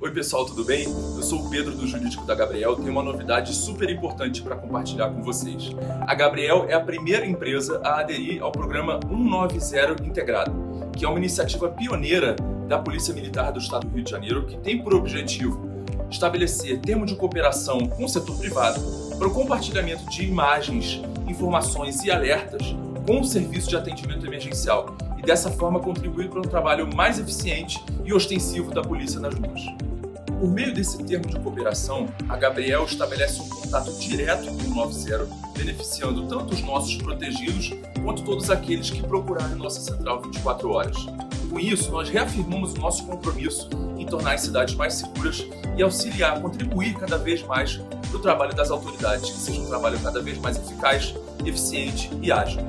Oi pessoal, tudo bem? Eu sou o Pedro do Jurídico da Gabriel. Tenho uma novidade super importante para compartilhar com vocês. A Gabriel é a primeira empresa a aderir ao programa 190 Integrado, que é uma iniciativa pioneira da Polícia Militar do Estado do Rio de Janeiro, que tem por objetivo estabelecer termo de cooperação com o setor privado para o compartilhamento de imagens, informações e alertas com o serviço de atendimento emergencial e dessa forma contribuir para um trabalho mais eficiente e ostensivo da polícia nas ruas. Por meio desse termo de cooperação, a Gabriel estabelece um contato direto com o 190, beneficiando tanto os nossos protegidos quanto todos aqueles que procurarem nossa central 24 horas. Com isso, nós reafirmamos o nosso compromisso em tornar as cidades mais seguras e auxiliar, contribuir cada vez mais para o trabalho das autoridades, que seja um trabalho cada vez mais eficaz, eficiente e ágil.